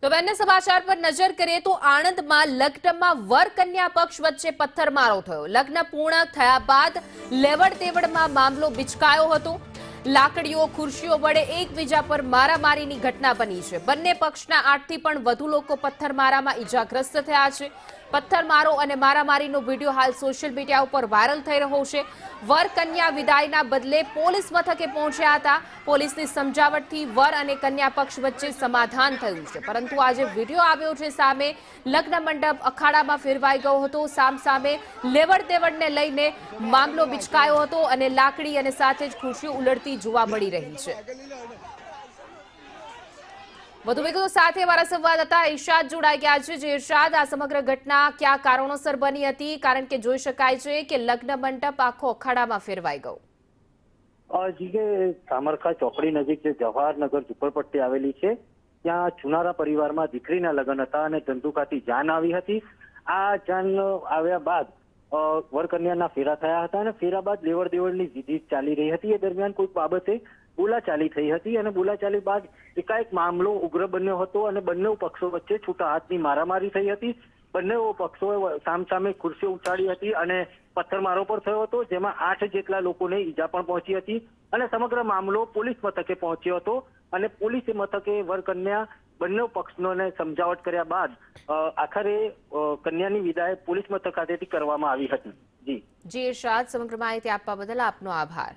તો બંને સમાચાર પર નજર કરીએ તો આણંદમાં લગ્નમાં વર કન્યા પક્ષ વચ્ચે પથ્થરમારો થયો। લગ્ન પૂર્ણ થયા બાદ લેવડ દેવડમાં મામલો બિચકાયો હતો। લાકડીઓ ખુરશીઓ વડે એકબીજા પર મારામારીની ઘટના બની છે। બંને પક્ષના 8 થી પણ વધુ લોકો પથ્થરમારામાં ઈજાગ્રસ્ત થયા છે। પથ્થરમારો અને મારામારીનો વિડીયો હાલ સોશિયલ મીડિયા ઉપર વાયરલ થઈ રહ્યો છે। વર કન્યા વિદાયના બદલે પોલીસ મથકે પહોંચ્યા હતા। પોલીસની સમજાવટથી વર અને કન્યા પક્ષ વચ્ચે સમાધાન થયું છે, પરંતુ આજે વિડીયો આવ્યો છે સામે। લગ્ન મંડપ અખાડામાં ફેરવાઈ ગયો હતો। સામસામે લેવડ દેવડને લઈને મામલો બિચકાયો હતો અને લાકડી અને સાથે જ ખુરશીઓ ઉલટતી જોવા મળી રહી છે। વધુ વિગતો સાથે અમારા સંવાદદાતા ઇરશાદ જોડાઈ ગયા છે। જે ઇરશાદ, આ સમગ્ર ઘટના કયા કારણોસર બની હતી? કારણ કે જોઈ શકાય છે કે લગ્ન મંડપ આખો અખાડામાં ફેરવાઈ ગયો। જી કે સામરખા ચોકડી નજીક જે જવાહરનગર ઝુંપડપટ્ટી આવેલી છે, ત્યાં ચુનારા પરિવારમાં દીકરીના લગ્ન હતા અને ધંધુકાથી જાન આવી હતી। આ જાન આવ્યા બાદ વરકન્યાના ફેરા થયા હતા અને ફેરા બાદ લેવડ દેવડની જીત ચાલી રહી હતી। એ દરમિયાન કોઈક બાબતે બોલાચાલી થઈ હતી અને બોલાચાલી બાદ એકાએક મામલો ઉગ્ર બન્યો હતો અને બંને પક્ષો વચ્ચે છૂટા હાથની મારામારી થઈ હતી। બંને પક્ષોએ સામસામે ખુરશીઓ ઉછાળી હતી અને પથ્થરમારો પણ થયો હતો, જેમાં 8 જેટલા લોકોને ઈજા પણ પહોંચી હતી અને સમગ્ર મામલો પોલીસ મથકે પહોંચ્યો હતો અને પોલીસ મથકે વરકન્યા બંને પક્ષોને સમજાવટ કર્યા બાદ આખરે કન્યાની વિદાય પોલીસ મથક ખાતેથી કરવામાં આવી હતી। જી ઇરશાદ, સમગ્ર માહિતી આપવા બદલ આપનો આભાર।